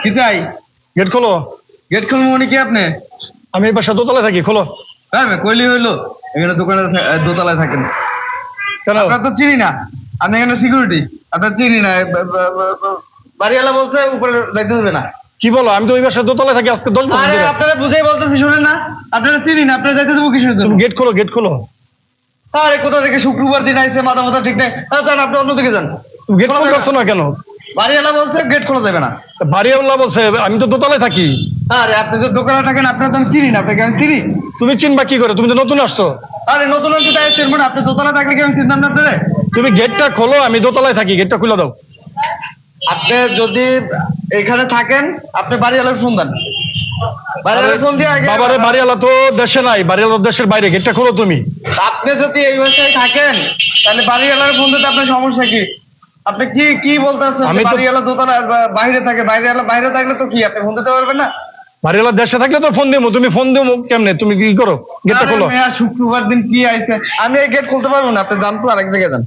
কি চাই? গেট খোলো। গেট খুলবো মানে কি আপনি? আমি এই বাসা দোতলায় থাকি, খোলো। হ্যাঁ কইলি হইলো, এখানে দোকানে দোতলায় থাকেন। কেন? আপনার তো চিনি না, আপনি এখানে সিকিউরিটি, আপনার চিনি না। বাড়িওয়ালা বলছে উপরে যাইতে দেবে না। কি বলো? আমি তো ওই বাসায় দোতলায় থাকি আজকে 10 বছর আরে ধরে। আপনারা বুঝাই বলতেছি, শুনেন না? আপনারা চিনি না, আপনারা যাইতে দেবো কিসের জন্য? তুমি গেট খোলো, গেট খোলো। আরে কোথা থেকে শুক্রবার দিন আইছে, মাথা মাথা ঠিক নাই। যান আপনি অন্যদিকে যান। তুমি গেট খোলা খুলতেছো যাবে না কেন? বাড়িওয়ালা বলছে গেট খোলা যাবে না। বাড়িওয়ালা বলছে, আমি তো দোতলায় থাকি। আরে আপনি তো দোকানে থাকেন, আপনারা তো আমি চিনি না, আপনাকে আমি চিনি। তুমি চিনবা কি করে? তুমি তো নতুন আসছো। আরে নতুন নতুন তাই চিনবো না, আপনি দোতলা থাকলে কি আমি চিনতাম না আপনারে? তুমি গেটটা খোলো, আমি দোতলায় থাকি, গেটটা খুলে দাও। আপনি যদি এখানে থাকেন, আপনি বাড়িওয়ালার ফোন দেন। বাড়িওয়ালার ফোন দিয়ে আগে বাবারে, বাড়িওয়ালা তো দেশে নাই, বাড়িওয়ালা তো দেশের বাইরে, গেটটা খোলো তুমি। আপনি যদি এই বাসায় থাকেন, তাহলে বাড়িওয়ালার ফোন দিতে আপনার সমস্যা কি? আপনি কি কি বলতেছেন? আমি তো- বাড়িওয়ালা দোতলা বাইরে থাকে, বাড়িওয়ালা বাইরে থাকলে তো কি আপনি ফোন দিতে পারবেন না? বাড়িওয়ালা দেশে থাকলে তো ফোন দেবো, তুমি ফোন দেবো কেমনে? তুমি কি করো? গেটটা আরে খোলো। মেয়া, শুক্রবার দিন কি আইছে, আমি এই গেট খুলতে পারবো না, আপনি যান তো আরেক জায়গায় যান।